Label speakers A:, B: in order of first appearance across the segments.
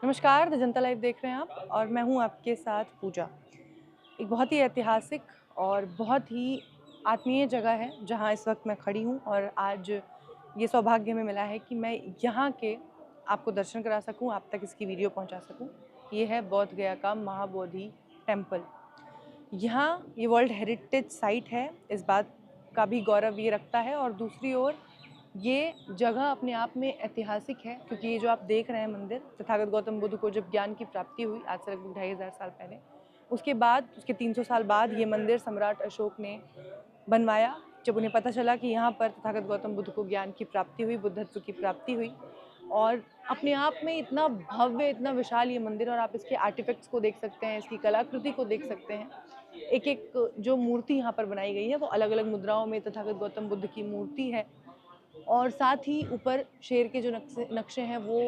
A: नमस्कार, the Janata live देख रहे हैं आप और मैं हूं आपके साथ पूजा। एक बहुत ही ऐतिहासिक और बहुत ही आत्मीय जगह है जहां इस वक्त मैं खड़ी हूं और आज ये सौभाग्य हमें मिला है कि मैं यहां के आपको दर्शन करा सकूं, आप तक इसकी वीडियो पहुंचा सकूं। ये है बोध गया का महाबोधि टेम्पल। यहाँ ये वर्ल्ड हेरिटेज साइट है, इस बात का भी गौरव ये रखता है और दूसरी ओर ये जगह अपने आप में ऐतिहासिक है क्योंकि ये जो आप देख रहे हैं मंदिर, तथागत गौतम बुद्ध को जब ज्ञान की प्राप्ति हुई आज से लगभग 2500 साल पहले, उसके बाद उसके 300 साल बाद ये मंदिर सम्राट अशोक ने बनवाया। जब उन्हें पता चला कि यहाँ पर तथागत गौतम बुद्ध को ज्ञान की प्राप्ति हुई, बुद्धत्व की प्राप्ति हुई और अपने आप में इतना भव्य, इतना विशाल ये मंदिर और आप इसके आर्टिफैक्ट्स को देख सकते हैं, इसकी कलाकृति को देख सकते हैं। एक एक जो मूर्ति यहाँ पर बनाई गई है वो अलग अलग मुद्राओं में तथागत गौतम बुद्ध की मूर्ति है और साथ ही ऊपर शेर के जो नक्शे हैं वो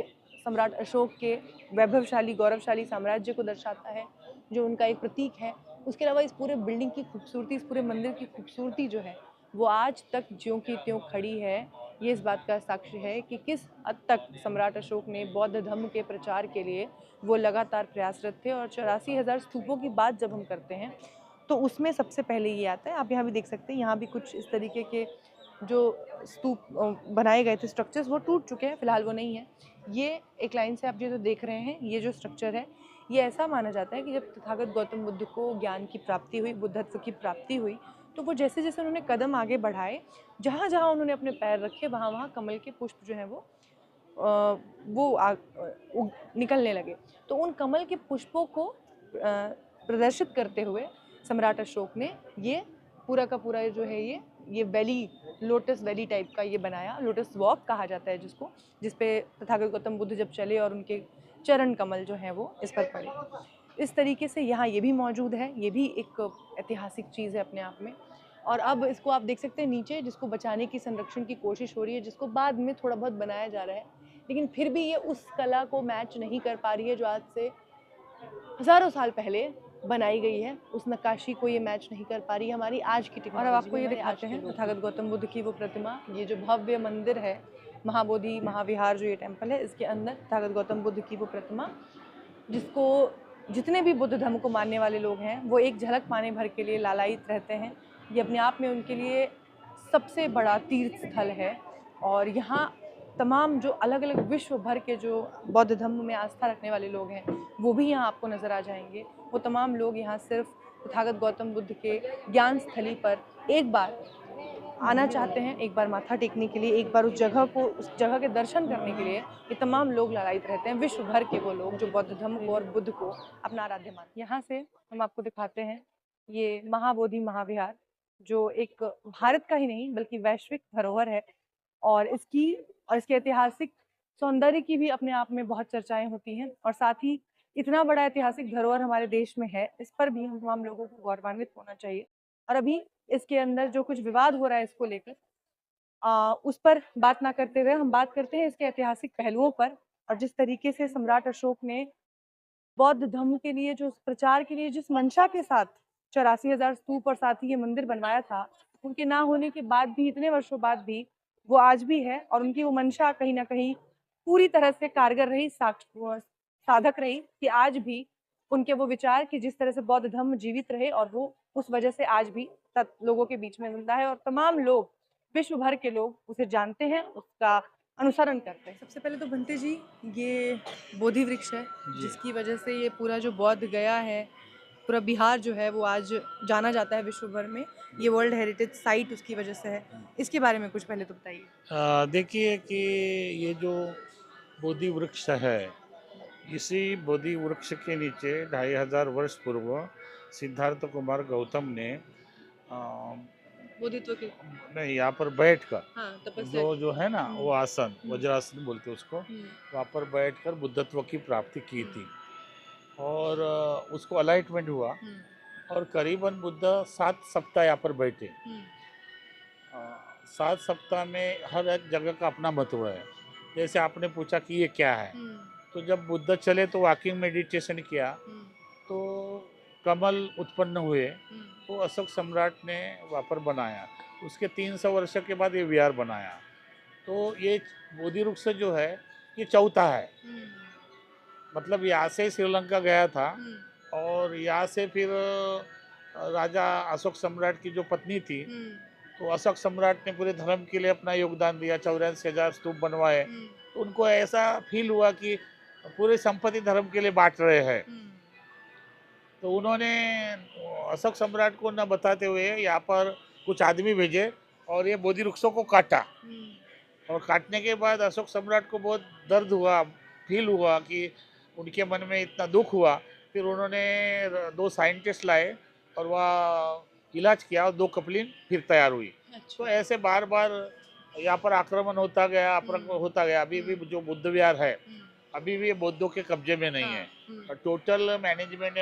A: सम्राट अशोक के वैभवशाली गौरवशाली साम्राज्य को दर्शाता है, जो उनका एक प्रतीक है। उसके अलावा इस पूरे बिल्डिंग की खूबसूरती, इस पूरे मंदिर की खूबसूरती जो है वो आज तक ज्यों की त्यों खड़ी है। ये इस बात का साक्ष्य है कि किस हद तक सम्राट अशोक ने बौद्ध धर्म के प्रचार के लिए वो लगातार प्रयासरत थे। और 84,000 स्तूपों की बात जब हम करते हैं तो उसमें सबसे पहले ये आता है, आप यहाँ भी देख सकते हैं, यहाँ भी कुछ इस तरीके के जो स्तूप बनाए गए थे स्ट्रक्चर्स वो टूट चुके हैं, फिलहाल वो नहीं है। ये एक लाइन से आप जो देख रहे हैं, ये जो स्ट्रक्चर है ये ऐसा माना जाता है कि जब तथागत गौतम बुद्ध को ज्ञान की प्राप्ति हुई, बुद्धत्व की प्राप्ति हुई, तो वो जैसे जैसे उन्होंने कदम आगे बढ़ाए, जहाँ जहाँ उन्होंने अपने पैर रखे वहाँ वहाँ कमल के पुष्प जो हैं वो निकलने लगे। तो उन कमल के पुष्पों को प्रदर्शित करते हुए सम्राट अशोक ने ये पूरा का पूरा जो है ये वैली, लोटस वैली टाइप का ये बनाया। लोटस वॉक कहा जाता है जिसको, जिसपे तथागत गौतम बुद्ध जब चले और उनके चरण कमल जो हैं वो इस पर पड़े। इस तरीके से यहाँ ये भी मौजूद है, ये भी एक ऐतिहासिक चीज़ है अपने आप में। और अब इसको आप देख सकते हैं नीचे, जिसको बचाने की, संरक्षण की कोशिश हो रही है, जिसको बाद में थोड़ा बहुत बनाया जा रहा है, लेकिन फिर भी ये उस कला को मैच नहीं कर पा रही है जो आज से हज़ारों साल पहले बनाई गई है। उस नक्काशी को ये मैच नहीं कर पा रही है हमारी आज की टेक्नोलॉजी। और अब आपको ये दिखाते हैं तथागत गौतम बुद्ध की वो प्रतिमा, ये जो भव्य मंदिर है, महाबोधि महाविहार जो ये टेम्पल है, इसके अंदर तथागत गौतम बुद्ध की वो प्रतिमा, जिसको जितने भी बुद्ध धर्म को मानने वाले लोग हैं वो एक झलक पाने भर के लिए लालायित रहते हैं। ये अपने आप में उनके लिए सबसे बड़ा तीर्थ स्थल है और यहाँ तमाम जो अलग अलग विश्व भर के जो बौद्ध धर्म में आस्था रखने वाले लोग हैं वो भी यहाँ आपको नज़र आ जाएंगे। वो तमाम लोग यहाँ सिर्फ तथागत गौतम बुद्ध के ज्ञान स्थली पर एक बार आना चाहते हैं, एक बार माथा टेकने के लिए, एक बार उस जगह के दर्शन करने के लिए ये तमाम लोग लालायित रहते हैं, विश्व भर के वो लोग जो बौद्ध धर्म को और बुद्ध को अपना आराध्य मानते हैं। यहाँ से हम आपको दिखाते हैं ये महाबोधि महाविहार, जो एक भारत का ही नहीं बल्कि वैश्विक धरोहर है और इसके ऐतिहासिक सौंदर्य की भी अपने आप में बहुत चर्चाएं होती हैं। और साथ ही इतना बड़ा ऐतिहासिक धरोहर हमारे देश में है, इस पर भी हम तमाम लोगों को गौरवान्वित होना चाहिए। और अभी इसके अंदर जो कुछ विवाद हो रहा है इसको लेकर, उस पर बात ना करते हुए हम बात करते हैं इसके ऐतिहासिक पहलुओं पर और जिस तरीके से सम्राट अशोक ने बौद्ध धर्म के लिए, जो प्रचार के लिए जिस मंशा के साथ 84,000 स्तूप और साथ ही ये मंदिर बनवाया था, उनके ना होने के बाद भी, इतने वर्षों बाद भी वो आज भी है और उनकी वो मंशा कहीं ना कहीं पूरी तरह से कारगर रही, साधक रही कि आज भी उनके वो विचार कि जिस तरह से बौद्ध धर्म जीवित रहे और वो उस वजह से आज भी लोगों के बीच में जिंदा है और तमाम लोग, विश्व भर के लोग उसे जानते हैं, उसका अनुसरण करते हैं। सबसे पहले तो बनते जी, ये बोधि वृक्ष है
B: जी।
A: जिसकी वजह से ये पूरा जो बौद्ध गया है, पूरा बिहार जो है वो आज जाना जाता है विश्व भर में। ये वर्ल्ड हेरिटेज साइट उसकी वजह से है। इसके बारे में कुछ पहले तो बताइए।
B: देखिए कि ये जो बोधि वृक्ष है, इसी बोधि वृक्ष के नीचे 2500 वर्ष पूर्व सिद्धार्थ कुमार गौतम ने अ,
A: बोधित्व के,
B: नहीं, यहाँ पर बैठकर
A: हाँ, तपस्या
B: जो
A: की।
B: जो है ना वो आसन, वज्रासन बोलते हैं उसको,
A: हम्म,
B: वहाँ पर बैठकर बुद्धत्व की प्राप्ति की
A: हम्म,
B: थी और उसको अलाइटमेंट हुआ
A: हम्म,
B: और करीबन बुद्ध 7 सप्ताह यहाँ पर बैठे।
A: हम्म,
B: 7 सप्ताह में हर एक जगह का अपना महत्व है। जैसे आपने पूछा कि ये क्या है,
A: हम्म,
B: तो जब बुद्ध चले तो वॉकिंग मेडिटेशन किया
A: हम्म,
B: तो कमल उत्पन्न हुए,
A: हम्म,
B: तो अशोक सम्राट ने वहाँ पर बनाया। उसके 300 वर्ष के बाद ये विहार बनाया। तो ये बोधि वृक्ष जो है ये चौथा है,
A: हम्म,
B: मतलब यहाँ से श्रीलंका गया था और यहाँ से फिर राजा अशोक सम्राट की जो पत्नी थी, तो अशोक सम्राट ने पूरे धर्म के लिए अपना योगदान दिया, 84,000 स्तूप बनवाए। तो उनको ऐसा फील हुआ कि पूरी संपत्ति धर्म के लिए बांट रहे हैं। तो उन्होंने अशोक सम्राट को न बताते हुए यहाँ पर कुछ आदमी भेजे और ये बोधि वृक्षों को काटा। और काटने के बाद अशोक सम्राट को बहुत दर्द हुआ, फील हुआ कि उनके मन में इतना दुख हुआ। फिर उन्होंने 2 साइंटिस्ट लाए और वह इलाज किया और 2 कपलिन फिर तैयार हुई।
A: अच्छा।
B: तो ऐसे बार बार यहाँ पर आक्रमण होता गया, आक्रमण होता गया। अभी भी जो बुद्ध विहार है अभी भी ये बौद्धों के कब्जे में नहीं है। टोटल मैनेजमेंट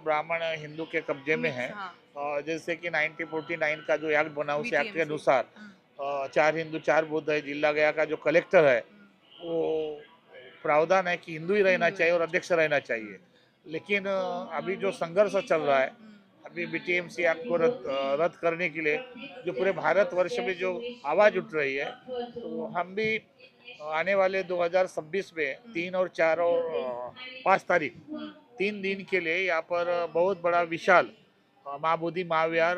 B: ब्राह्मण हिंदू के कब्जे में है। और जैसे कि 1949 का जो एक्ट बना उस एक्ट के अनुसार 4 हिंदू 4 बौद्ध है। जिला गया का जो कलेक्टर है वो प्रावधान है कि हिंदू ही रहना चाहिए और अध्यक्ष रहना चाहिए। लेकिन अभी जो संघर्ष चल रहा है, अभी बीटीएमसी एक्ट को रद्द करने के लिए जो पूरे भारतवर्ष में जो आवाज उठ रही है, तो हम भी आने वाले 2026 में 3 और 4 और 5 तारीख 3 दिन के लिए यहाँ पर बहुत बड़ा विशाल माँ बोधि महाविहार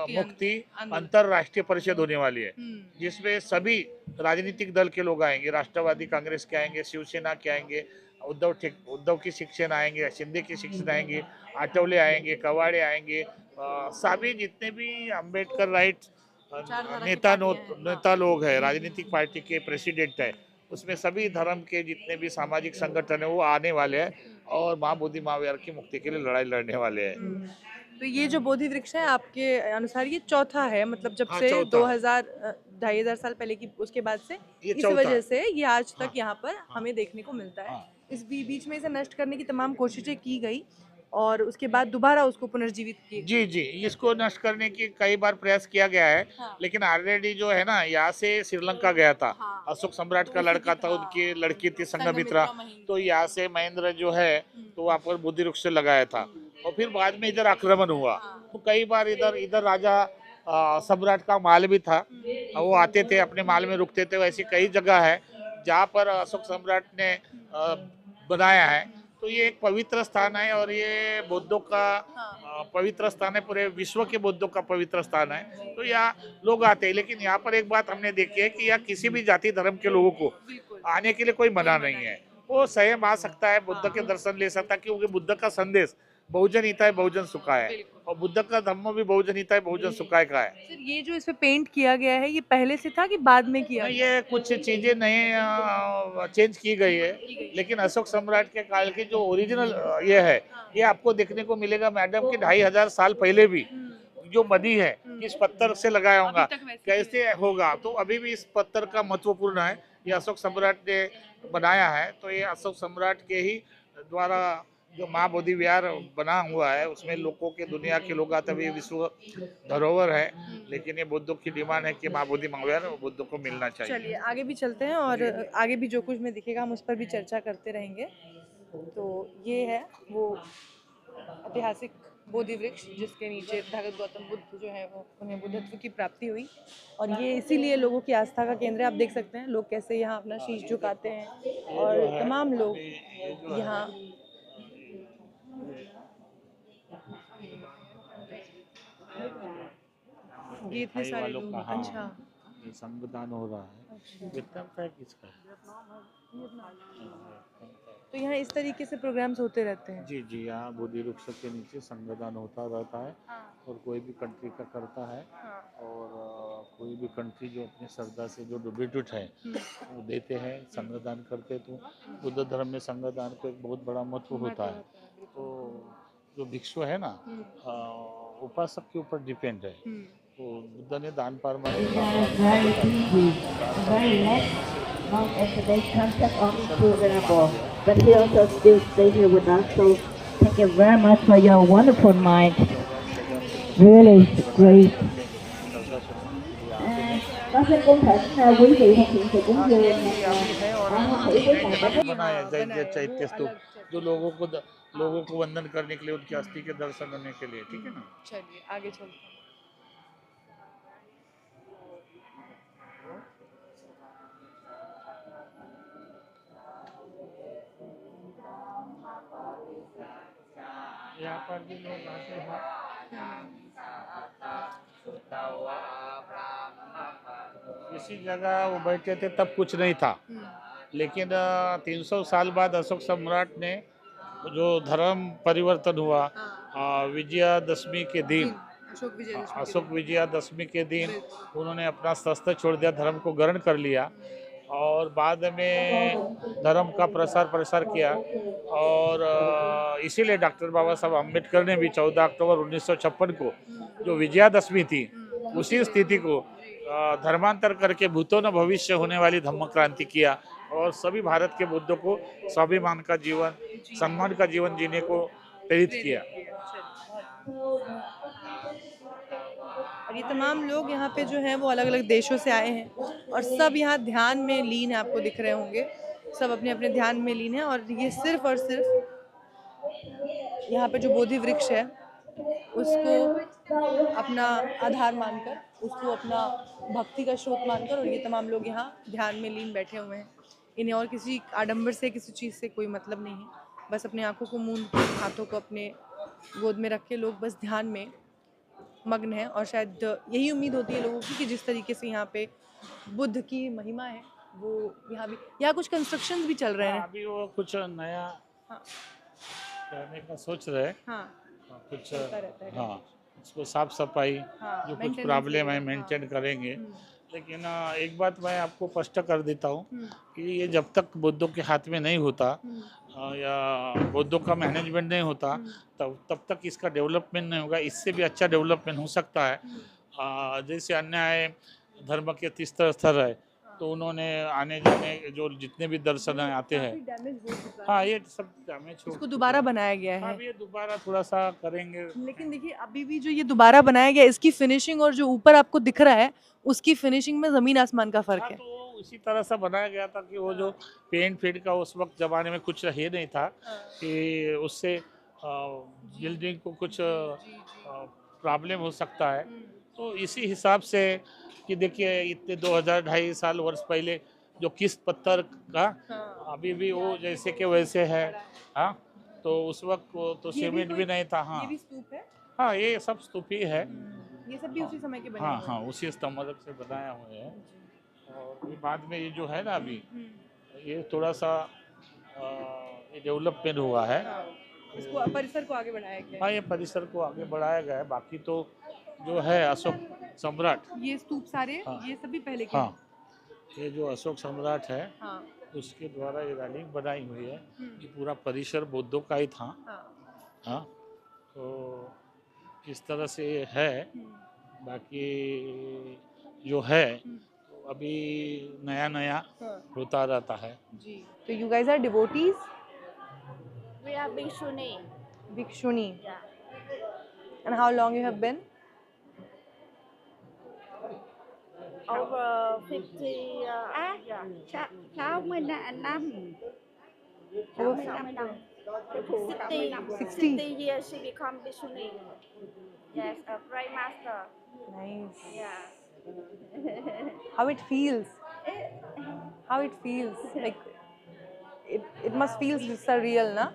B: मुक्ति अंतरराष्ट्रीय परिषद होने वाली है, जिसमें सभी राजनीतिक दल के लोग आएंगे। राष्ट्रवादी कांग्रेस के आएंगे, शिवसेना के आएंगे, उद्धव की शिक्षण आएंगे, शिंदे की शिक्षण आएंगे, आठवले आएंगे, कवाड़े आएंगे, सभी जितने भी अम्बेडकर राइट नेता लोग हैं, राजनीतिक पार्टी के प्रेसिडेंट है, उसमें सभी धर्म के जितने भी सामाजिक संगठन है वो आने वाले हैं और माँ बोधि महाविहार की मुक्ति के लिए लड़ाई लड़ने वाले हैं।
A: तो ये जो बोधि वृक्ष है आपके अनुसार ये चौथा है, मतलब जब
B: हाँ,
A: से
B: चौथा।
A: 2000 2,500 साल पहले की उसके बाद से
B: ये
A: इस
B: चौथा।
A: वजह से ये आज तक
B: हाँ,
A: यहाँ पर
B: हाँ,
A: हमें देखने को मिलता है।
B: हाँ।
A: इस बीच में इसे नष्ट करने की तमाम कोशिशें की गई और उसके बाद दोबारा उसको पुनर्जीवित किए।
B: जी जी, इसको नष्ट करने की कई बार प्रयास किया गया है।
A: हाँ।
B: लेकिन ऑलरेडी जो है ना यहाँ से श्रीलंका गया था।
A: हाँ।
B: अशोक सम्राट का
A: उसी
B: लड़का
A: की-
B: था,
A: हाँ।
B: उनकी लड़की थी संघमित्रा।
A: संघमित्रा महेंद्र।
B: तो यहाँ से महेंद्र जो है तो वहाँ पर बुद्धि वृक्ष लगाया था और फिर बाद में इधर आक्रमण हुआ। तो कई बार इधर इधर राजा सम्राट का महल भी था, वो आते थे अपने महल में रुकते थे। वैसी कई जगह है जहाँ पर अशोक सम्राट ने बनाया है। तो ये एक पवित्र स्थान है और ये बौद्धों का पवित्र स्थान है, पूरे विश्व के बौद्धों का पवित्र स्थान है। तो यहाँ लोग आते हैं। लेकिन यहाँ पर एक बात हमने देखी है कि यहाँ किसी भी जाति धर्म के लोगों को आने के लिए कोई मना नहीं है। वो स्वयं आ सकता है, बुद्ध के दर्शन ले सकता है, क्योंकि बुद्ध का संदेश बहुजन हिताय बहुजन सुखाय है और बुद्ध का धर्म भी बहुजन हिताय बहुजन सुखाय का है।
A: सर ये जो इसमें पेंट किया गया है ये पहले से था कि बाद में किया
B: नहीं,
A: गया?
B: ये कुछ चीजें नए चेंज की गई है। लेकिन अशोक सम्राट के काल की जो ओरिजिनल ये है, ये आपको देखने को मिलेगा मैडम कि 2,500 साल पहले भी जो बनी है किस पत्थर से लगाया होगा,
A: अभी तक वैसे
B: कैसे होगा। तो अभी भी इस पत्थर का महत्वपूर्ण है, ये अशोक सम्राट ने बनाया है। तो ये अशोक सम्राट के ही द्वारा जो माँ बोधि विहार बना हुआ है उसमें लोगों के दुनिया के लोग आते हुए विश्व धरोहर है। लेकिन ये बुद्धों की डिमांड है कि माँ बोधि महाविहार वो बुद्धों को मिलना चाहिए।
A: चलिए आगे भी चलते हैं और आगे भी जो कुछ में दिखेगा हम उस पर भी चर्चा करते रहेंगे। तो ये है वो ऐतिहासिक बोधि वृक्ष जिसके नीचे तथागत गौतम बुद्ध जो है वो उन्हें बुद्धत्व की प्राप्ति हुई और ये इसीलिए लोगों की आस्था का केंद्र है। आप देख सकते हैं लोग कैसे यहाँ अपना शीश झुकाते हैं और तमाम लोग यहाँ ये इतने
B: भाई
A: सारे
B: वालों
A: लोग।
B: का, हाँ,
A: अच्छा
B: ये संगदान हो रहा है।
A: अच्छा।
B: वियतनाम का है किसका?
A: तो यहाँ इस तरीके से प्रोग्राम्स होते रहते हैं।
B: जी जी, यहाँ बोधि वृक्ष के नीचे संगदान होता रहता है और कोई भी कंट्री का करता है। और कोई भी कंट्री जो अपनी श्रद्धा से जो डोनेट है वो देते हैं, संगदान करते। तो बुद्ध धर्म में संगदान को एक बहुत बड़ा महत्व होता है। तो जो भिक्षु है ना उपासक के ऊपर डिपेंड है। तो बुद्ध ने दान पारमान
C: Very easy, very less amount of today's concept on programmable. But he also still stay here with us. So thank you very much for your wonderful mind. Really great. Bác sĩ cũng thỉnh quý vị thực hiện sự cúng dường thủy với ngài Bác
B: बनाया जैन चैत्य स्तूप, जो लोगों को वंदन करने के लिए, उनकी अस्थि के दर्शन करने के लिए। ठीक है ना।
A: चलिए आगे चलते हैं।
B: यहाँ पर भी लोग आते हैं। इसी जगह वो बैठे थे तब कुछ नहीं था, लेकिन 300 साल बाद अशोक सम्राट ने जो धर्म परिवर्तन हुआ, विजयादशमी के दिन,
A: अशोक विजयदशमी के
B: अशोक
A: दिन।
B: विजयादशमी के दिन उन्होंने अपना शस्त्र छोड़ दिया, धर्म को ग्रहण कर लिया और बाद में धर्म का प्रसार प्रसार किया। और इसीलिए डॉक्टर बाबा साहब अम्बेडकर ने भी 14 अक्टूबर 1956 को जो विजयादशमी थी, उसी स्थिति को धर्मांतर करके भूतो न भविष्य होने वाली धम्म क्रांति किया और सभी भारत के बुद्धों को स्वाभिमान का जीवन, सम्मान का जीवन जीने को प्रेरित किया।
A: और ये तमाम लोग यहाँ पे जो हैं वो अलग अलग देशों से आए हैं और सब यहाँ ध्यान में लीन है, आपको दिख रहे होंगे सब अपने अपने ध्यान में लीन है। और ये सिर्फ और सिर्फ यहाँ पे जो बोधि वृक्ष है उसको अपना आधार मानकर, उसको अपना भक्ति का स्रोत मानकर, और ये तमाम लोग यहाँ ध्यान में लीन बैठे हुए हैं। इन्हें और किसी आडंबर से, किसी चीज़ से कोई मतलब नहीं है, बस अपनी आंखों को मूंद के, हाथों को अपने गोद में रख के लोग बस ध्यान में मग्न हैं। और शायद यही उम्मीद होती है लोगों की कि जिस तरीके से यहाँ पे बुद्ध की महिमा है वो यहाँ भी, यहाँ कुछ कंस्ट्रक्शंस भी चल रहे हैं।
B: अभी वो कुछ नया
A: हाँ
B: करने का सोच रहे हैं,
A: हाँ
B: कुछ
A: चलता रहता है।
B: हाँ, उसको साफ सफाई
A: हाँ,
B: जो कुछ
A: maintenance
B: प्रॉब्लम है
A: वगैरह,
B: मेंटेन करेंगे।
A: हम्म,
B: लेकिन एक बात मैं आपको स्पष्ट कर देता हूँ
A: हम्म,
B: कि ये जब तक बुद्धों के हाथ में नहीं होता
A: हम्म,
B: या बुद्धों का मैनेजमेंट नहीं होता, तब तक इसका डेवलपमेंट नहीं होगा। इससे भी अच्छा डेवलपमेंट हो सकता है। जैसे अन्य धर्म के तीर्थ स्थल है, तो उन्होंने आने जाने जो जितने भी दर्शन आते हैं,
A: काफी डैमेज हो चुका है।
B: हाँ ये सब डैमेज हो
A: इसको दोबारा बनाया गया है।
B: अब ये दोबारा थोड़ा सा करेंगे।
A: लेकिन देखिए अभी भी जो ये दोबारा बनाया गया, इसकी फिनिशिंग और जो ऊपर आपको दिख रहा है उसकी फिनिशिंग में जमीन आसमान का फर्क
B: हाँ,
A: है।
B: तो वो उसी तरह से बनाया गया था कि वो जो पेंट फेंट का उस वक्त जमाने में कुछ है नहीं था कि उससे बिल्डिंग को कुछ प्रॉब्लम हो सकता है। तो इसी हिसाब से कि देखिए इतने 2000-2,500 साल वर्ष पहले जो किस पत्थर का अभी भी वो जैसे के वैसे है। हाँ, तो उस वक्त को तो सीमेंट भी नहीं था। हाँ
A: ये भी स्तूप है।
B: हाँ, ये सब स्तूप ही है।
A: ये सब भी उसी समय के बने
B: हाँ
A: हुए
B: हाँ, उसी स्तंभ से बनाया हुए हैं। और ये बाद में ये जो है ना अभी ये थोड़ा सा ये डेवलपमेंट हुआ है।
A: इसको परिसर को आगे बढ़ाया गया
B: हाँ, ये परिसर को आगे बढ़ाया गया है। बाकी तो जो है अशोक सम्राट,
A: है। ये स्तूप सारे
B: हाँ।
A: ये सभी पहले के
B: हाँ, ये जो अशोक सम्राट है
A: हैं। हाँ
B: उसके द्वारा ये रैलिंग बनाई हुई है। ये पूरा परिसर बुद्धों का ही था।
A: हाँ
B: हाँ, तो इस तरह से ये है। बाकी जो है तो अभी नया नया होता रहता है।
A: जी। तो you guys are devotees?
D: We are Bhikshuni.
A: Bhikshuni.
D: Yeah.
A: And how long you have been?
D: Over 50 yeah.
E: 60 năm.
A: Over
D: 60 năm. 60,
A: 60.
D: 60 years she become Bhikshuni. Yes, a great master.
A: Nice.
D: Yeah.
A: How it feels? How it feels? Like it must feel surreal, na?